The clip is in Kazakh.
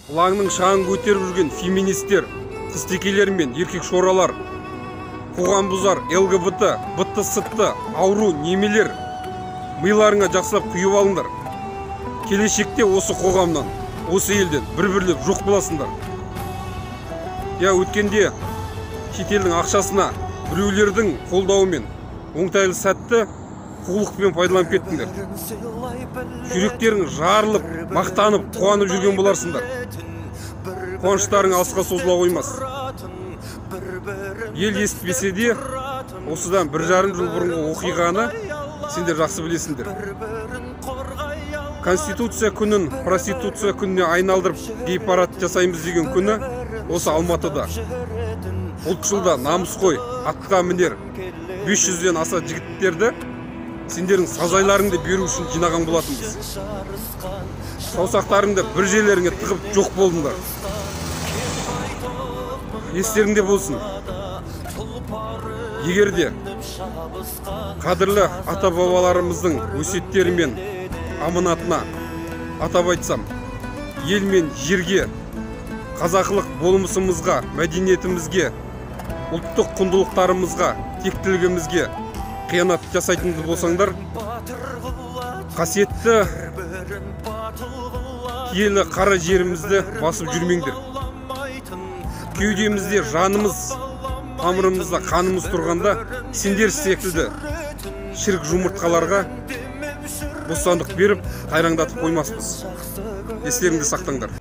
ылаңның шаңын көтеріп жүрген феминистер, тістекелер мен еркек шоралар, қоғам бұзар, ЛГБТ, бытты-сытты, ауру немелер, миларыңа жақсылап құйып алыңдар. Келешекте осы қоғамнан, осы елден бір-бірлеп жоқ боласыңдар. Өткенде шетелдің ақшасына біреулердің қолдауымен оңтайлы сәтті қулықпен пайдаланып кеттіңдер. Жүректерің жарылып, мақтанып, қуанып жүрген боларсыңдар. Қуаныштарың алысқа созыла қоймас. Ел естіпесе де, осыдан 1,5 жыл бұрынғы оқиғаны сендер жақсы білесіңдер. Конституция күнін проституция күніне айналдырып гей-парад жасаймыз деген күні осы Алматыда. Ұлтшылда намыс қой, атқа мінер 500-ден аса жігіттерді сендердің сазайларыңды беру үшін жинаған болатынбыз. Саусақтарыңды бір жерлеріңе тығып жоқ болдыңдар. Естеріңде болсын. Егерде қадірлі ата-бабаларымыздың өсиеттері мен аманатына атап айтсам, ел мен жерге, қазақылық болмысымызға, мәдениетімізге, ұлттық құндылықтарымызға, тектілігімізге қиянат жасайтынды болсаңдар, қасиетті киелі қара жерімізді басып жүрмеңдер. Кеудемізде жанымыз, тамырымызда қанымыз тұрғанда, сендер секілді шірік жұмыртқаларға бостандық беріп, қайраңдатып қоймаспыз. Естеріңді сақтаңдар.